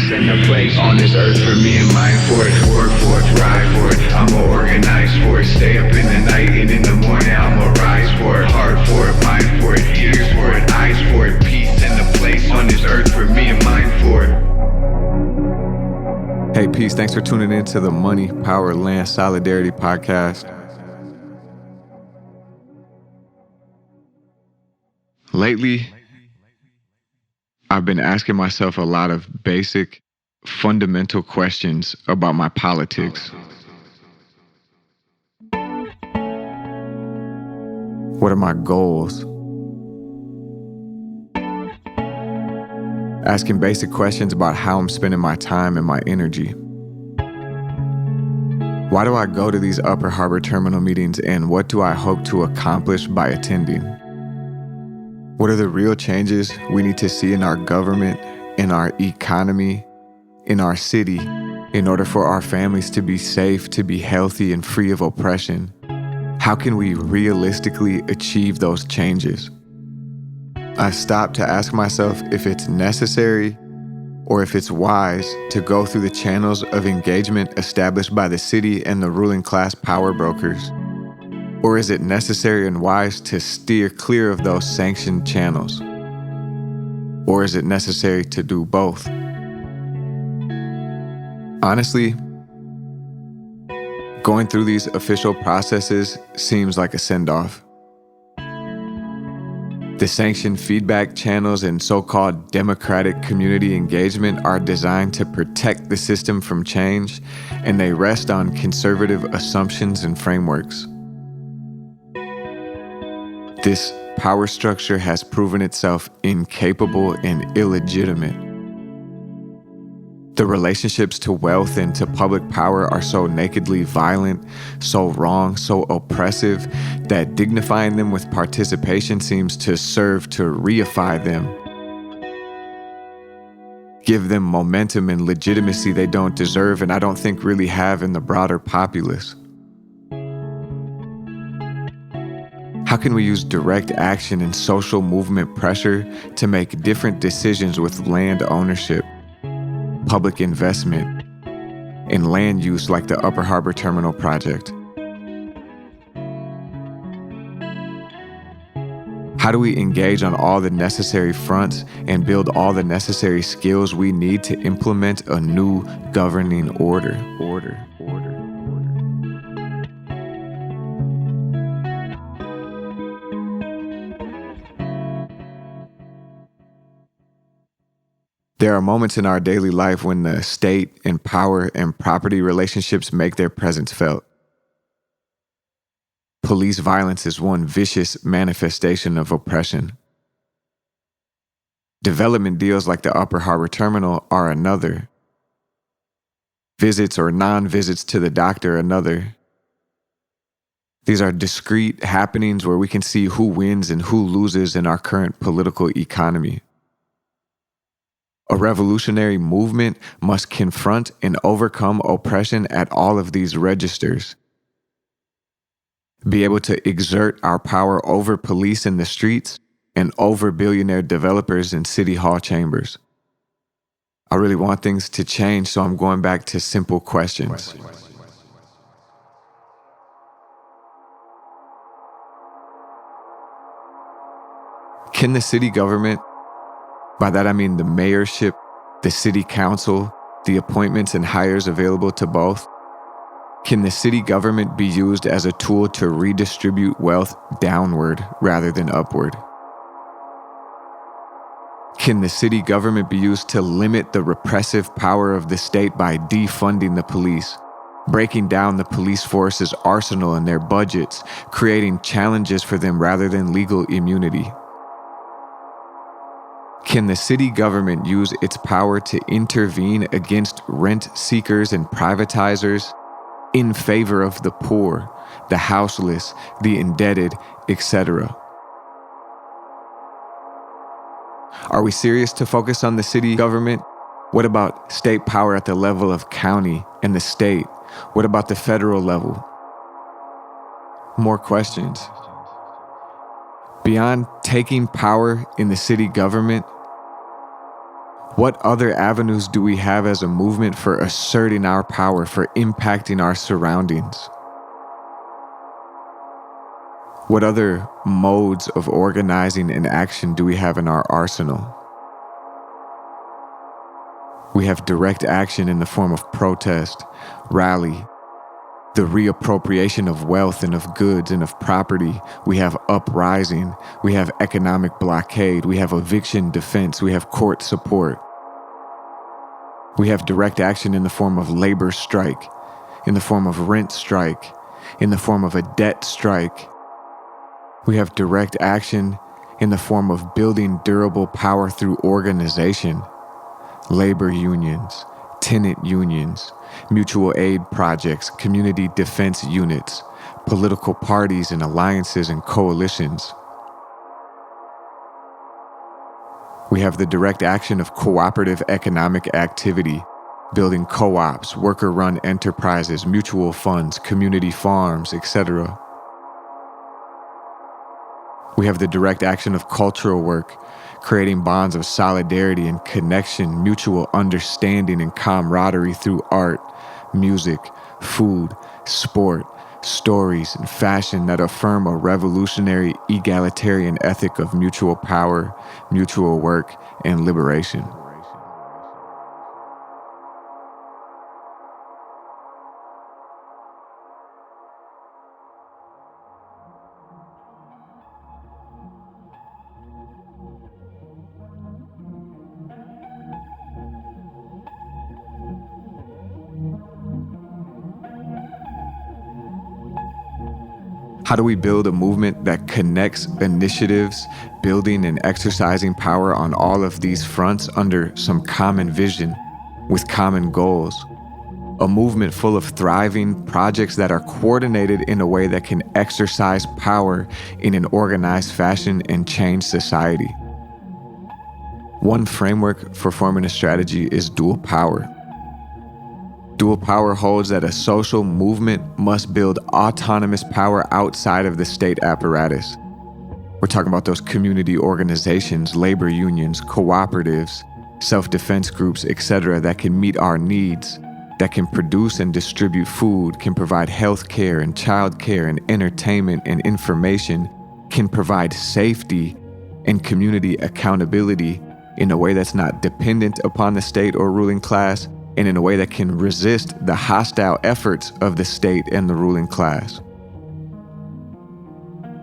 peace and a place on this earth for me and mine for it. Work for it, ride for it, I'ma organize for it. Stay up in the night and in the morning I'ma rise for it. Heart for it, mind for it, ears for it, eyes for it. Peace and a place on this earth for me and mine for it. Hey, peace. Thanks for tuning in to the Money, Power, Land, Solidarity podcast. Lately, I've been asking myself a lot of basic, fundamental questions about my politics. What are my goals? Asking basic questions about how I'm spending my time and my energy. Why do I go to these Upper Harbor Terminal meetings, and what do I hope to accomplish by attending? What are the real changes we need to see in our government, in our economy, in our city, in order for our families to be safe, to be healthy, and free of oppression? How can we realistically achieve those changes? I stopped to ask myself if it's necessary or if it's wise to go through the channels of engagement established by the city and the ruling class power brokers. Or is it necessary and wise to steer clear of those sanctioned channels? Or is it necessary to do both? Honestly, going through these official processes seems like a send-off. The sanctioned feedback channels and so-called democratic community engagement are designed to protect the system from change, and they rest on conservative assumptions and frameworks. This power structure has proven itself incapable and illegitimate. The relationships to wealth and to public power are so nakedly violent, so wrong, so oppressive, that dignifying them with participation seems to serve to reify them. Give them momentum and legitimacy they don't deserve, and I don't think really have in the broader populace. How can we use direct action and social movement pressure to make different decisions with land ownership, public investment, and land use like the Upper Harbor Terminal project? How do we engage on all the necessary fronts and build all the necessary skills we need to implement a new governing order? There are moments in our daily life when the state and power and property relationships make their presence felt. Police violence is one vicious manifestation of oppression. Development deals like the Upper Harbor Terminal are another. Visits or non-visits to the doctor another. These are discrete happenings where we can see who wins and who loses in our current political economy. A revolutionary movement must confront and overcome oppression at all of these registers. Be able to exert our power over police in the streets and over billionaire developers in city hall chambers. I really want things to change, so I'm going back to simple questions. Can the city government, by that I mean the mayorship, the city council, the appointments and hires available to both, can the city government be used as a tool to redistribute wealth downward rather than upward? Can the city government be used to limit the repressive power of the state by defunding the police, breaking down the police force's arsenal and their budgets, creating challenges for them rather than legal immunity? Can the city government use its power to intervene against rent seekers and privatizers in favor of the poor, the houseless, the indebted, etc.? Are we serious to focus on the city government? What about state power at the level of county and the state? What about the federal level? More questions. Beyond taking power in the city government, What other avenues do we have as a movement for asserting our power, for impacting our surroundings? What other modes of organizing and action do we have in our arsenal? We have direct action in the form of protest, rally, the reappropriation of wealth and of goods and of property. We have uprising. We have economic blockade. We have eviction defense. We have court support. We have direct action in the form of labor strike, in the form of rent strike, in the form of a debt strike. We have direct action in the form of building durable power through organization, labor unions, tenant unions, mutual aid projects, community defense units, political parties and alliances and coalitions. We have the direct action of cooperative economic activity, building co-ops, worker-run enterprises, mutual funds, community farms, etc. We have the direct action of cultural work, creating bonds of solidarity and connection, mutual understanding and camaraderie through art, music, food, sport, stories, and fashion that affirm a revolutionary, egalitarian ethic of mutual power, mutual work, and liberation. How do we build a movement that connects initiatives, building and exercising power on all of these fronts under some common vision, with common goals? A movement full of thriving projects that are coordinated in a way that can exercise power in an organized fashion and change society. One framework for forming a strategy is dual power. Dual power holds that a social movement must build autonomous power outside of the state apparatus. We're talking about those community organizations, labor unions, cooperatives, self-defense groups, etc., that can meet our needs, that can produce and distribute food, can provide health care and child care and entertainment and information, can provide safety and community accountability in a way that's not dependent upon the state or ruling class, and in a way that can resist the hostile efforts of the state and the ruling class.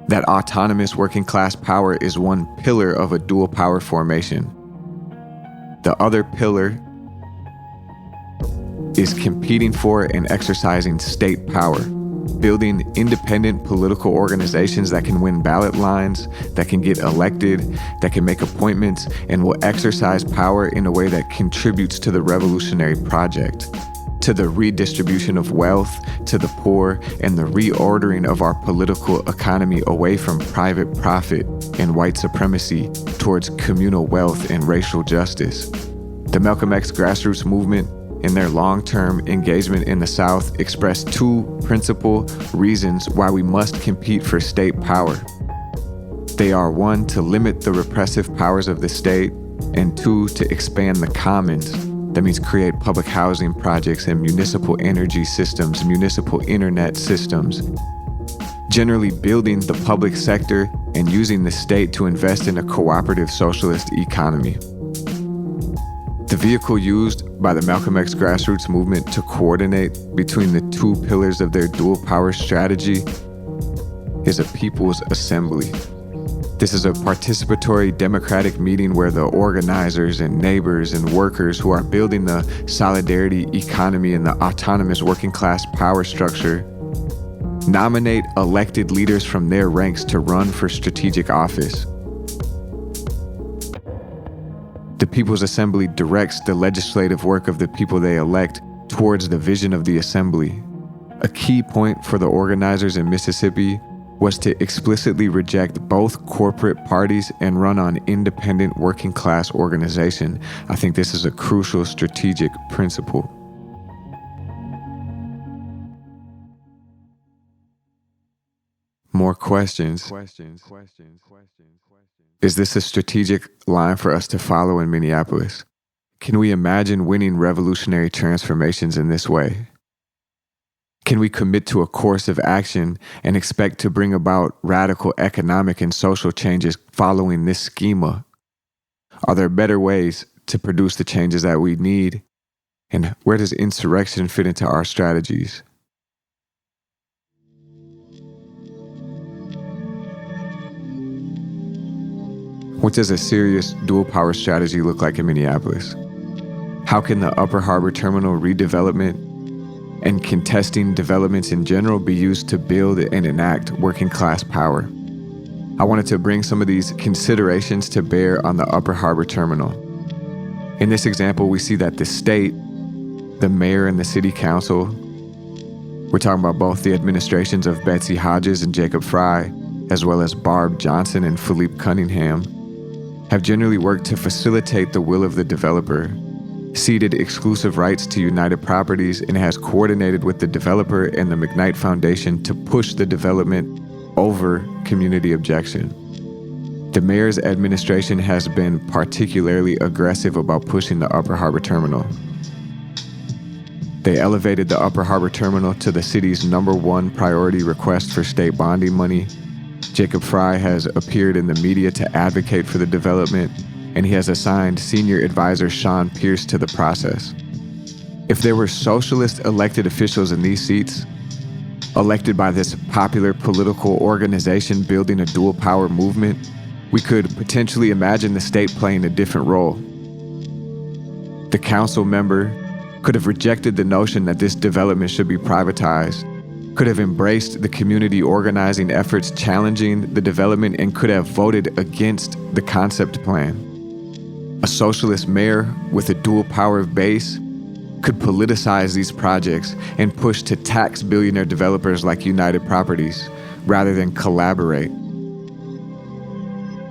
That autonomous working class power is one pillar of a dual power formation. The other pillar is competing for and exercising state power, building independent political organizations that can win ballot lines, that can get elected, that can make appointments, and will exercise power in a way that contributes to the revolutionary project, to the redistribution of wealth to the poor, and the reordering of our political economy away from private profit and white supremacy towards communal wealth and racial justice. The Malcolm X grassroots movement, in their long-term engagement in the South, expressed two principal reasons why we must compete for state power. They are: one, to limit the repressive powers of the state, and two, to expand the commons. That means create public housing projects and municipal energy systems, municipal internet systems, generally building the public sector and using the state to invest in a cooperative socialist economy. The vehicle used by the Malcolm X grassroots movement to coordinate between the two pillars of their dual power strategy is a people's assembly. This is a participatory democratic meeting where the organizers and neighbors and workers who are building the solidarity economy and the autonomous working class power structure nominate elected leaders from their ranks to run for strategic office. The People's Assembly directs the legislative work of the people they elect towards the vision of the assembly. A key point for the organizers in Mississippi was to explicitly reject both corporate parties and run on independent working class organization. I think this is a crucial strategic principle. More questions. Is this a strategic line for us to follow in Minneapolis? Can we imagine winning revolutionary transformations in this way? Can we commit to a course of action and expect to bring about radical economic and social changes following this schema? Are there better ways to produce the changes that we need? And where does insurrection fit into our strategies? What does a serious dual power strategy look like in Minneapolis? How can the Upper Harbor Terminal redevelopment and contesting developments in general be used to build and enact working class power? I wanted to bring some of these considerations to bear on the Upper Harbor Terminal. In this example, we see that the state, the mayor and the city council, we're talking about both the administrations of Betsy Hodges and Jacob Fry, as well as Barb Johnson and Philippe Cunningham, have generally worked to facilitate the will of the developer, ceded exclusive rights to United Properties, and has coordinated with the developer and the McKnight Foundation to push the development over community objection. The mayor's administration has been particularly aggressive about pushing the Upper Harbor Terminal. They elevated the Upper Harbor Terminal to the city's #1 priority request for state bonding money. Jacob Fry has appeared in the media to advocate for the development, and he has assigned senior advisor Sean Pierce to the process. If there were socialist elected officials in these seats, elected by this popular political organization building a dual power movement, we could potentially imagine the state playing a different role. The council member could have rejected the notion that this development should be privatized, could have embraced the community organizing efforts challenging the development, and could have voted against the concept plan. A socialist mayor with a dual power base could politicize these projects and push to tax billionaire developers like United Properties rather than collaborate.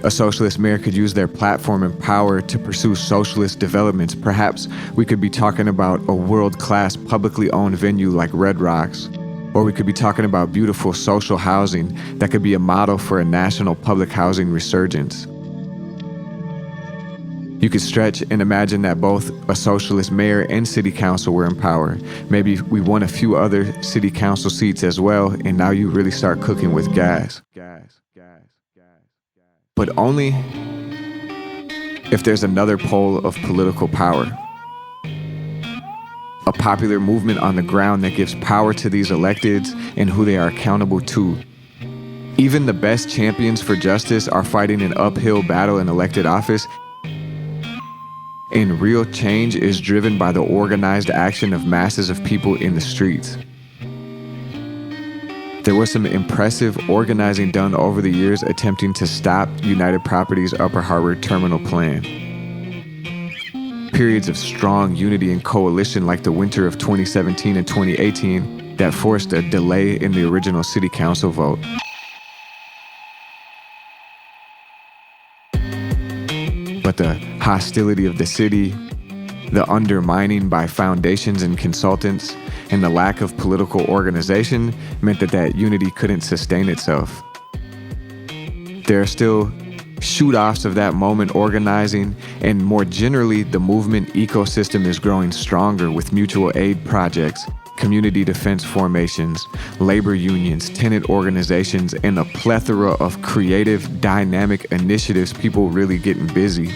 A socialist mayor could use their platform and power to pursue socialist developments. Perhaps we could be talking about a world-class publicly owned venue like Red Rocks, or we could be talking about beautiful social housing that could be a model for a national public housing resurgence. You could stretch and imagine that both a socialist mayor and city council were in power. Maybe we won a few other city council seats as well, and now you really start cooking with gas. But only if there's another pole of political power. A popular movement on the ground that gives power to these electeds and who they are accountable to. Even the best champions for justice are fighting an uphill battle in elected office, and real change is driven by the organized action of masses of people in the streets. There was some impressive organizing done over the years attempting to stop United Properties' Upper Harbor Terminal plan. Periods of strong unity and coalition like the winter of 2017 and 2018 that forced a delay in the original city council vote. But the hostility of the city, the undermining by foundations and consultants, and the lack of political organization meant that unity couldn't sustain itself. There are still shoot-offs of that moment organizing, and more generally, the movement ecosystem is growing stronger with mutual aid projects, community defense formations, labor unions, tenant organizations, and a plethora of creative, dynamic initiatives, people really getting busy.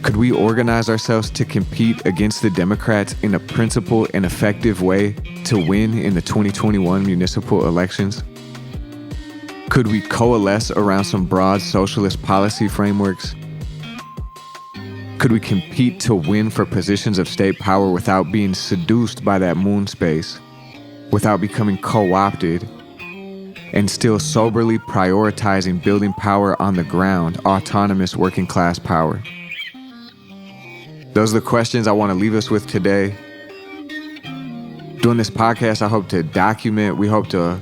Could we organize ourselves to compete against the Democrats in a principled and effective way to win in the 2021 municipal elections? Could we coalesce around some broad socialist policy frameworks? Could we compete to win for positions of state power without being seduced by that moon space, without becoming co-opted, and still soberly prioritizing building power on the ground, autonomous working class power? Those are the questions I want to leave us with today. Doing this podcast, I hope to document, we hope to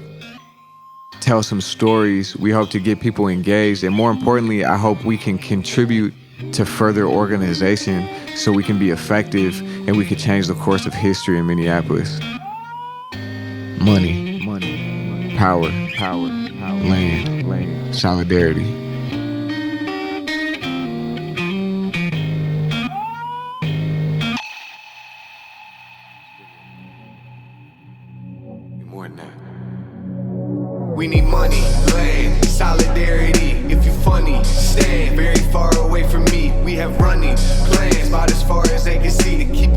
tell some stories, we hope to get people engaged, and more importantly, I hope we can contribute to further organization so we can be effective and we can change the course of history in Minneapolis. Money, power, land, solidarity. more than that. We need money, land, solidarity. If you funny, stand very far away from me. We have running plans about as far as they can see to keep